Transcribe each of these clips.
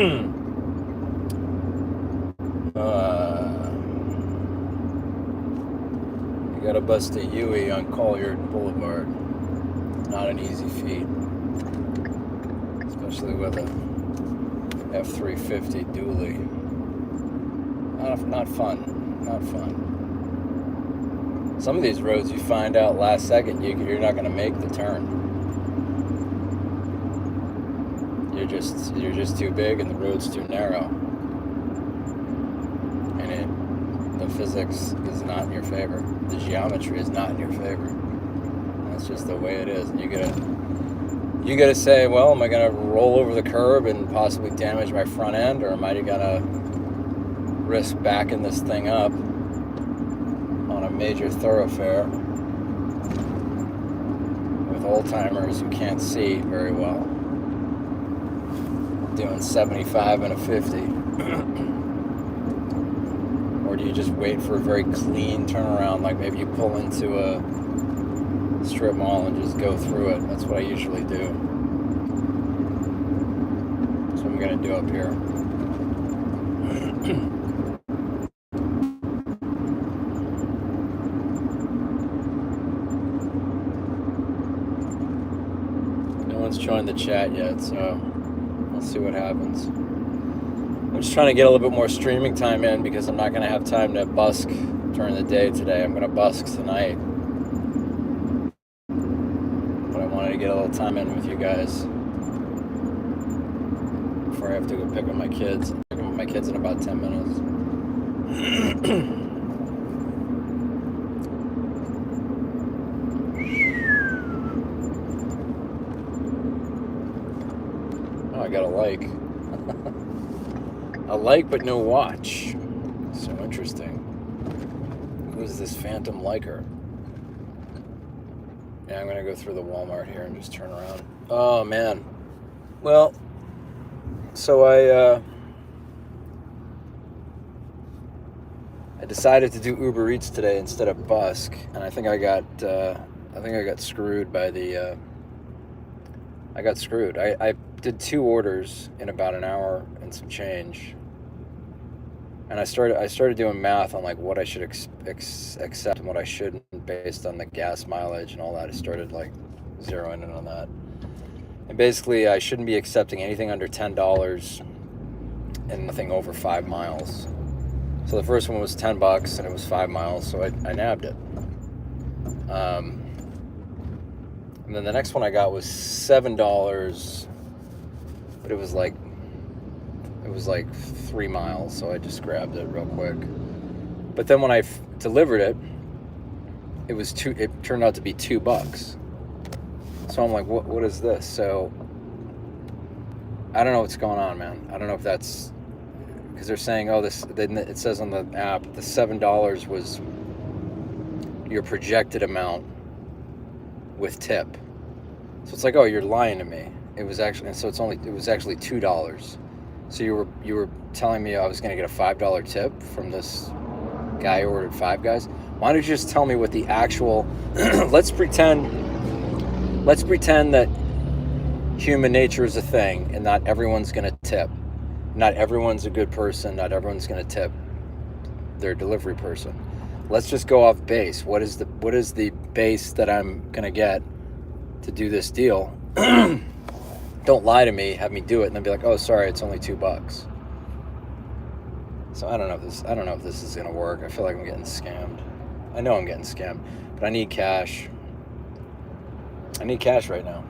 You gotta bust a Huey on Collier Boulevard. Not an easy feat, especially with a F-350 dually. Not fun. Not fun. Some of these roads you find out last second you're not going to make the turn. You're just too big and the road's too narrow, and the physics is not in your favor. The geometry is not in your favor. That's just the way it is, and you gotta say, well, am I gonna roll over the curb and possibly damage my front end, or am I gonna risk backing this thing up on a major thoroughfare with old-timers who can't see very well, doing 75 and a 50? Or do you just wait for a very clean turnaround, like maybe you pull into a strip mall and just go through it? That's what I usually do. That's what I'm gonna do up here. Joined the chat yet, so we'll see what happens. I'm just trying to get a little bit more streaming time in because I'm not going to have time to busk during the day today. I'm going to busk tonight, but I wanted to get a little time in with you guys before I have to go pick up my kids. I'm picking up my kids in about 10 minutes. I got a like. A like but no watch. So interesting. Who's this phantom liker? Yeah, I'm gonna go through the Walmart here and just turn around. Oh man. Well, so I decided to do Uber Eats today instead of busk, and I think I got screwed by the I got screwed. I did 2 orders in about an hour and some change, and I started doing math on like what I should accept and what I shouldn't based on the gas mileage and all that. I started like zeroing in on that, and basically I shouldn't be accepting anything under $10 and nothing over 5 miles. So the first one was $10 and it was 5 miles, so I nabbed it. And then the next one I got was $7, but it was like 3 miles, so I just grabbed it real quick. But then when I delivered it, it turned out to be $2. So I'm like, what is this? So I don't know what's going on, man. I don't know if that's because they're saying, it says on the app the $7 was your projected amount with tip. So it's like, oh, you're lying to me. It was actually $2. So you were telling me I was going to get a $5 tip from this guy who ordered 5 guys. Why don't you just tell me what the actual let's pretend that human nature is a thing and not everyone's going to tip. Not everyone's a good person, not everyone's going to tip their delivery person. Let's just go off base. What is the base that I'm going to get to do this deal? Don't lie to me, have me do it, and then be like, oh, sorry, it's only $2. So I don't know if this is going to work. I feel like I'm getting scammed. I know I'm getting scammed, but I need cash. I need cash right now.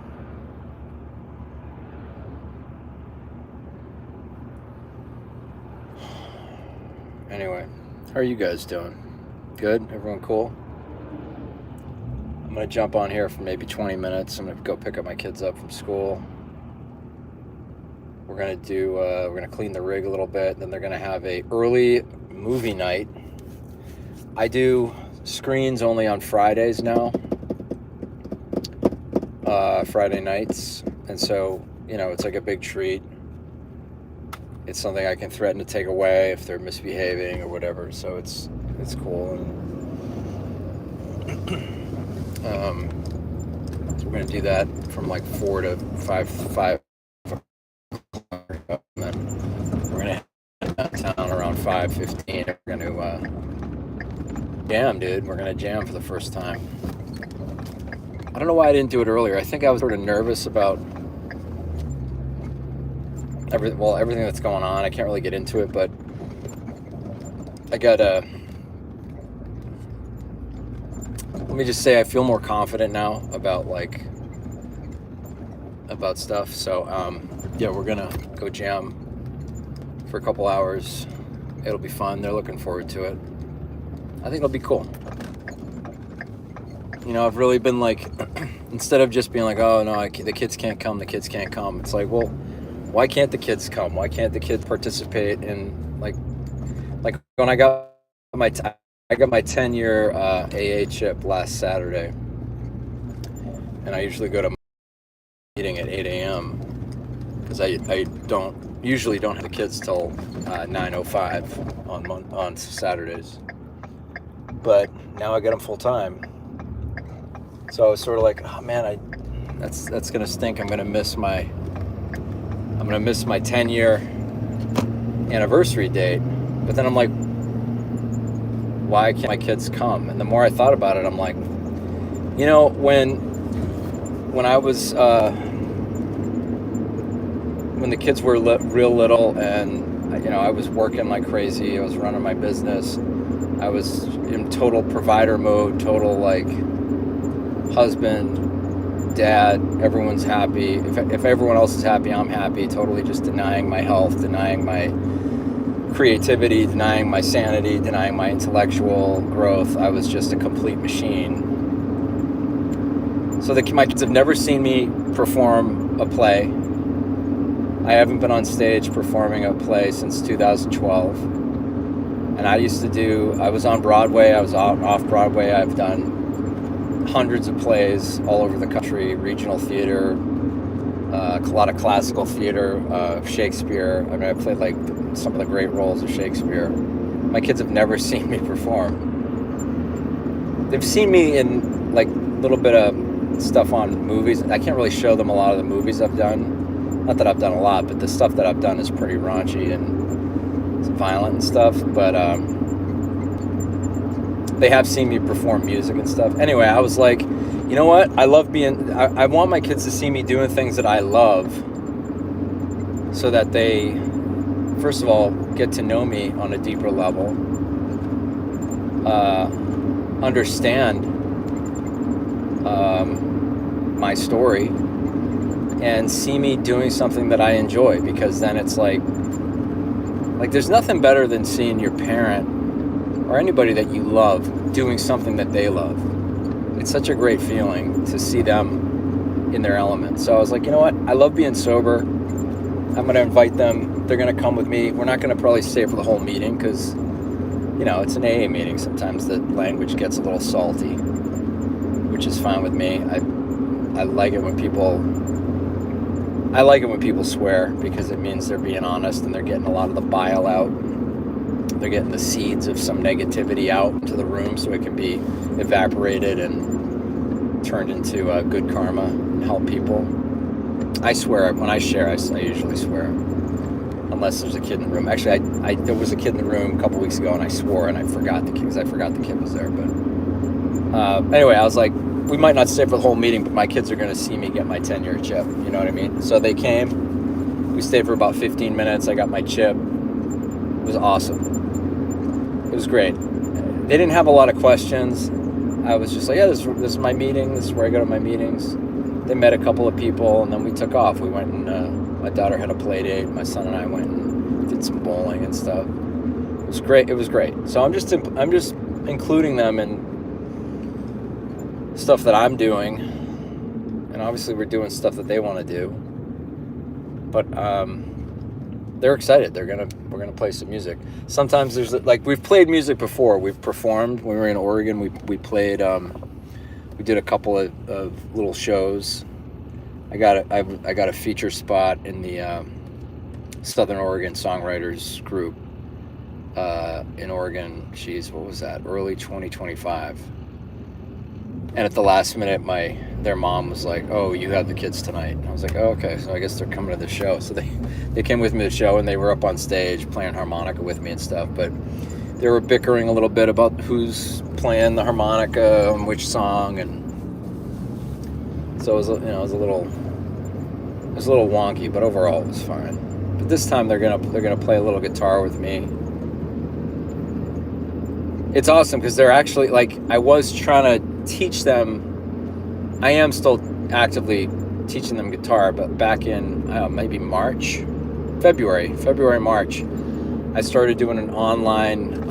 Anyway, how are you guys doing? Good? Everyone cool? I'm going to jump on here for maybe 20 minutes. I'm going to go pick up my kids up from school. We're going to clean the rig a little bit. Then they're going to have a early movie night. I do screens only on Fridays now. Friday nights. And so, it's like a big treat. It's something I can threaten to take away if they're misbehaving or whatever. So it's cool. And so we're going to do that from like 4 to 5 o'clock. And then downtown around 5:15. We're gonna jam, dude. We're gonna jam for the first time. I don't know why I didn't do it earlier. I think I was sort of nervous about everything that's going on. I can't really get into it, but I got let me just say I feel more confident now about stuff. So yeah, we're gonna go jam for a couple hours. It'll be fun. They're looking forward to it. I think it'll be cool. You know, I've really been like, instead of just being like, oh no, the kids can't come, it's like, well, why can't the kids come? Why can't the kids participate in like when I got my 10-year AA chip last Saturday, and I usually go to my meeting at 8 a.m. because I usually don't have the kids till 9:05 on Saturdays, but now I get them full time. So I was sort of like, oh man, that's gonna stink. I'm gonna miss my 10-year anniversary date. But then I'm like, why can't my kids come? And the more I thought about it, I'm like, you know, when I was when the kids were real little, and you know, I was working like crazy. I was running my business. I was in total provider mode, total like husband, dad, everyone's happy. If everyone else is happy, I'm happy. Totally just denying my health, denying my creativity, denying my sanity, denying my intellectual growth. I was just a complete machine. So my kids have never seen me perform a play. I haven't been on stage performing a play since 2012. And I was on Broadway, I was off Broadway. I've done hundreds of plays all over the country, regional theater, a lot of classical theater, Shakespeare. I mean, I played like some of the great roles of Shakespeare. My kids have never seen me perform. They've seen me in like a little bit of stuff on movies. I can't really show them a lot of the movies I've done. Not that I've done a lot, but the stuff that I've done is pretty raunchy and it's violent and stuff. But they have seen me perform music and stuff. Anyway, I was like, you know what? I want my kids to see me doing things that I love, so that they, first of all, get to know me on a deeper level, understand my story, and see me doing something that I enjoy. Because then it's like there's nothing better than seeing your parent or anybody that you love doing something that they love. It's such a great feeling to see them in their element. So I was like, you know what? I love being sober. I'm going to invite them. They're going to come with me. We're not going to probably stay for the whole meeting because, you know, it's an AA meeting. Sometimes the language gets a little salty, which is fine with me. I like it when people swear, because it means they're being honest and they're getting a lot of the bile out. They're getting the seeds of some negativity out into the room so it can be evaporated and turned into good karma and help people. I swear, when I share, I usually swear. Unless there's a kid in the room. Actually, there was a kid in the room a couple weeks ago and I swore and I forgot the kid because I forgot the kid was there. But anyway, I was like, we might not stay for the whole meeting, but my kids are going to see me get my 10-year chip. You know what I mean? So they came. We stayed for about 15 minutes. I got my chip. It was awesome. It was great. They didn't have a lot of questions. I was just like, yeah, this is my meeting. This is where I go to my meetings. They met a couple of people, and then we took off. We went and my daughter had a play date. My son and I went and did some bowling and stuff. It was great. It was great. So I'm just including them in stuff that I'm doing, and obviously we're doing stuff that they want to do. But they're excited. We're gonna play some music. Sometimes there's like, we've played music before. We've performed when we were in Oregon. We played. We did a couple of little shows. I got a feature spot in the Southern Oregon Songwriters Group in Oregon. What was that? Early 2025. And at the last minute, their mom was like, "Oh, you have the kids tonight." And I was like, "Oh, okay." So I guess they're coming to the show. So they came with me to the show, and they were up on stage playing harmonica with me and stuff. But they were bickering a little bit about who's playing the harmonica and which song, and so it was a little wonky, but overall it was fine. But this time they're gonna play a little guitar with me. It's awesome because they're actually, like, I was trying to teach them. I am still actively teaching them guitar, but back in maybe February, March, I started doing an online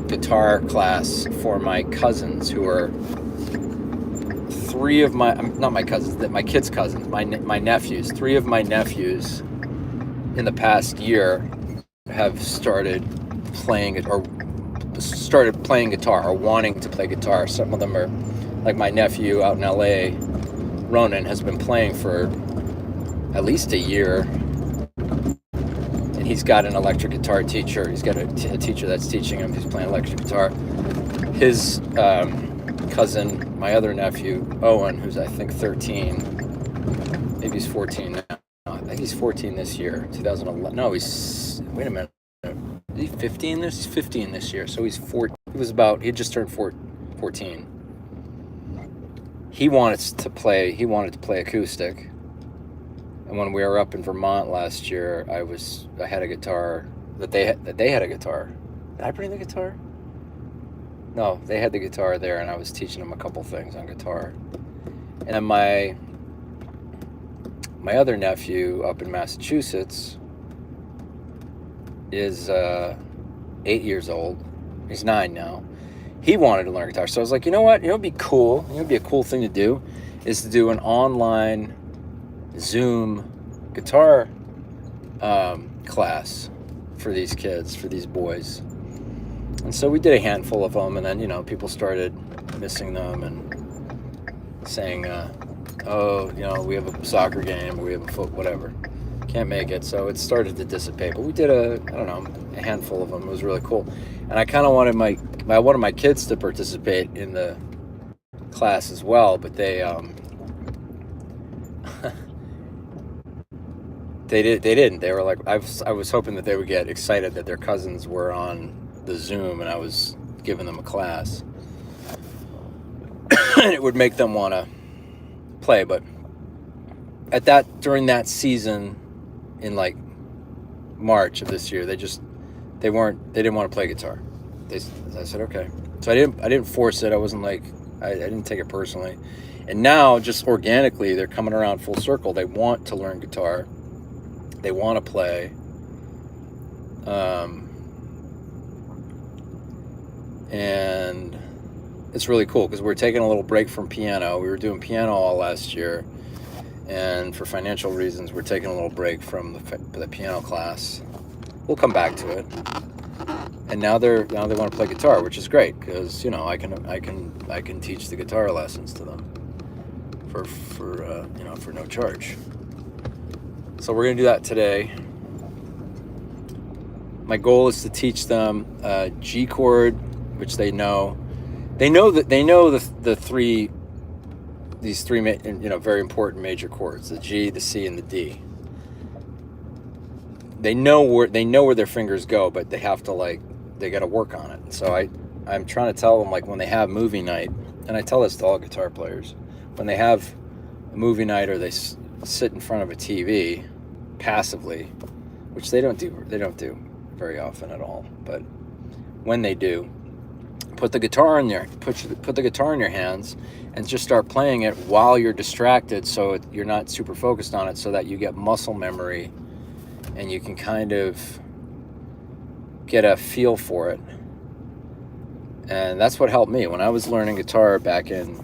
guitar class for my cousins, who are my kids' cousins, my nephews. 3 of my nephews in the past year have started playing guitar or wanting to play guitar. Some of them are, like my nephew out in LA, Ronan, has been playing for at least a year, and he's got an electric guitar teacher. He's got a teacher that's teaching him. He's playing electric guitar. His cousin, my other nephew, Owen, who's I think 13, maybe he's 14 now. I think he's 14 this year, 2011. No, wait a minute. Is he 15? He's 15 this year, so he's 4. He just turned 14. He wanted to play acoustic, and when we were up in Vermont last year, I had a guitar that they had a guitar. Did I bring the guitar? No, they had the guitar there, and I was teaching them a couple things on guitar. And then my other nephew up in Massachusetts is 8 years old. He's 9 now. He wanted to learn guitar, so I was like, you know what? It'd be cool. It'd be a cool thing to do, is to do an online Zoom guitar class for these kids, for these boys. And so we did a handful of them, and then, people started missing them and saying, oh, we have a soccer game, or we have a whatever. Can't make it. So it started to dissipate. But we did a handful of them. It was really cool. And I kind of wanted my kids to participate in the class as well, but they didn't. They were like, I was hoping that they would get excited that their cousins were on the Zoom and I was giving them a class. And it would make them want to play. But during that season in like March of this year, they didn't want to play guitar. I said, okay. So I didn't force it. I wasn't like, I didn't take it personally. And now, just organically, they're coming around full circle. They want to learn guitar. They want to play. And it's really cool because we're taking a little break from piano. We were doing piano all last year, and for financial reasons, we're taking a little break from the piano class. We'll come back to it. And now they want to play guitar, which is great because I can teach the guitar lessons to them for no charge. So we're gonna do that today. My goal is to teach them G chord, which they know. They know these three very important major chords: the G, the C, and the D. They know where their fingers go, but they have to they got to work on it. So I'm trying to tell them, like, when they have movie night, and I tell this to all guitar players, when they have a movie night or they sit in front of a TV passively, which they don't do very often at all, but when they do, put the guitar in your hands and just start playing it while you're distracted, so you're not super focused on it, so that you get muscle memory and you can kind of get a feel for it. And that's what helped me when I was learning guitar back in,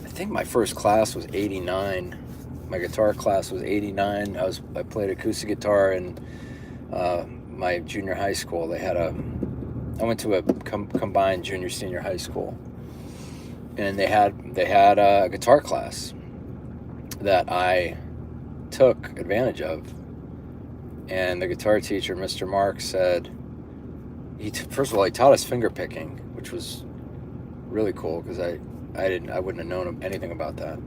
I think my first class was 89. My guitar class was 89. I played acoustic guitar in my junior high school. I went to a combined junior senior high school, and they had a guitar class that I took advantage of. And the guitar teacher, Mr. Mark, said, first of all, he taught us finger picking, which was really cool because I wouldn't have known anything about that.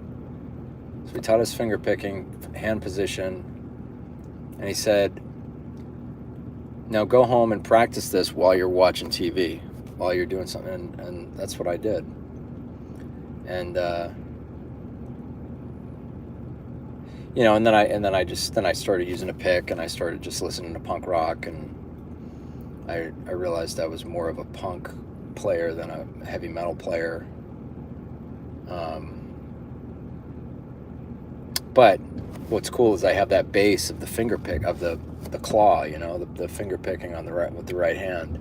So he taught us finger picking, hand position, and he said, now go home and practice this while you're watching TV, while you're doing something. And that's what I did. And you know, and then I started using a pick, and I started just listening to punk rock, and I realized I was more of a punk player than a heavy metal player. But what's cool is I have that base of the finger pick, of the claw, you know, the finger picking on the right, with the right hand.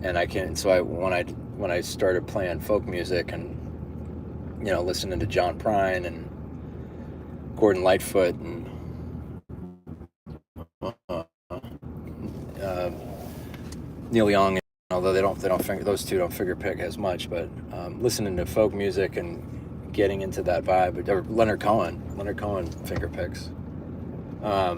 And I can, so when I started playing folk music and, you know, listening to John Prine and Gordon Lightfoot and Neil Young, although those two don't finger pick as much, but listening to folk music and getting into that vibe, or Leonard Cohen finger picks. I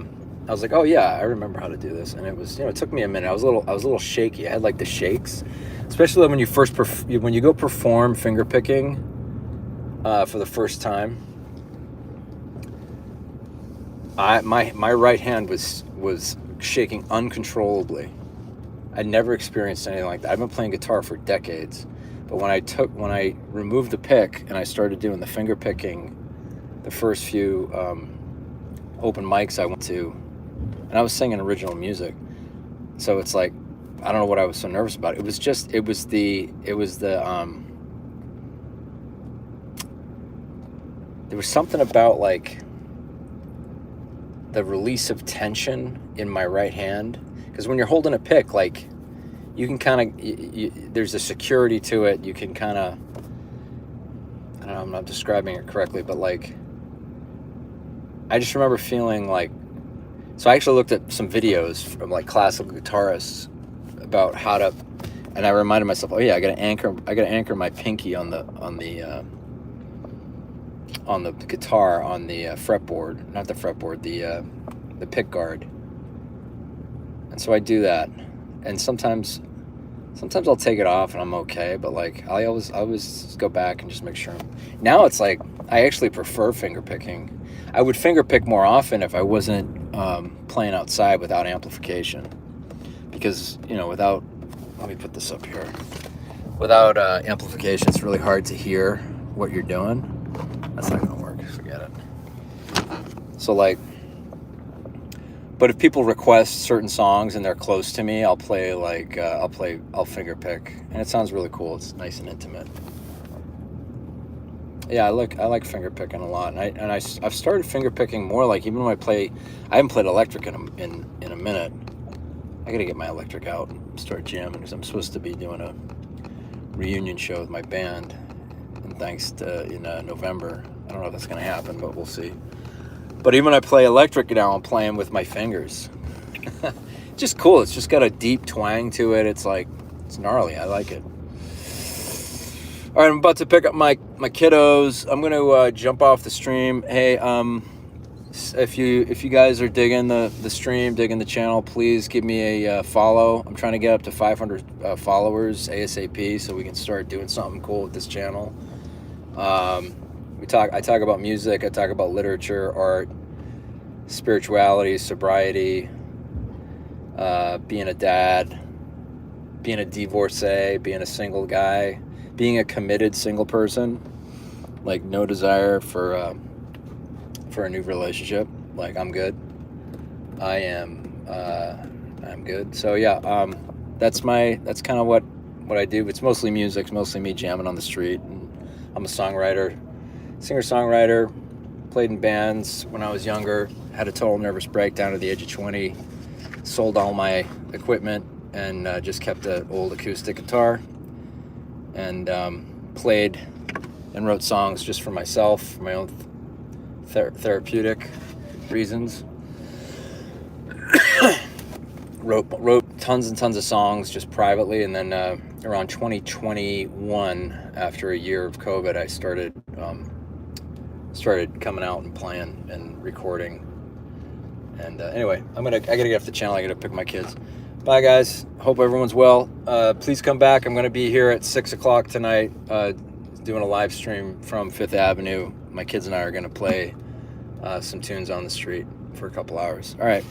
was like, oh yeah, I remember how to do this, and it was, you know, it took me a minute. I was a little shaky. I had like the shakes, especially when you when you go perform finger picking for the first time. My right hand was shaking uncontrollably. I'd never experienced anything like that. I've been playing guitar for decades, but when I removed the pick and I started doing the finger picking, the first few open mics I went to, and I was singing original music, so it's like, I don't know what I was so nervous about. It was there was something about like the release of tension in my right hand, because when you're holding a pick, like, you can kind of, there's a security to it. You can kind of, I don't know, I'm not describing it correctly, but like, I just remember feeling like, so I actually looked at some videos from like classical guitarists about how to, and I reminded myself, oh yeah, I got to anchor my pinky on the guitar, on the fretboard, not the fretboard, the pick guard. And so I do that, and sometimes I'll take it off and I'm okay, but like I always go back and just make sure. Now it's like I actually prefer finger picking. I would finger pick more often if I wasn't playing outside without amplification, because, you know, let me put this up here. Without amplification, it's really hard to hear what you're doing. That's not gonna work. Forget it. So like, but if people request certain songs and they're close to me, I'll play like I'll finger pick, and it sounds really cool. It's nice and intimate. Yeah, I like finger picking a lot, and I've started finger picking more. Like, even when I haven't played electric in a minute. I gotta get my electric out and start jamming, because I'm supposed to be doing a reunion show with my band, and thanks to in November. I don't know if that's gonna happen, but we'll see. But even when I play electric now, I'm playing with my fingers. Just cool. It's just got a deep twang to it. It's like, it's gnarly. I like it. All right, I'm about to pick up my kiddos. I'm going to jump off the stream. Hey, if you guys are digging the stream, digging the channel, please give me a follow. I'm trying to get up to 500 followers ASAP, so we can start doing something cool with this channel. I talk about music. I talk about literature, art, spirituality, sobriety, being a dad, being a divorcee, being a single guy, being a committed single person, like no desire for a new relationship. Like, I'm good. I'm good. So yeah, that's kind of what I do. It's mostly music. It's mostly me jamming on the street. And I'm a songwriter, singer-songwriter, played in bands when I was younger, had a total nervous breakdown at the age of 20, sold all my equipment, and just kept an old acoustic guitar, and played and wrote songs just for myself, for my own therapeutic reasons. wrote tons and tons of songs just privately, and then around 2021, after a year of COVID, I started coming out and playing and recording. And anyway, I gotta get off the channel. I gotta pick my kids. Bye, guys. Hope everyone's well. Please come back. I'm going to be here at 6 o'clock tonight doing a live stream from Fifth Avenue. My kids and I are going to play some tunes on the street for a couple hours. All right.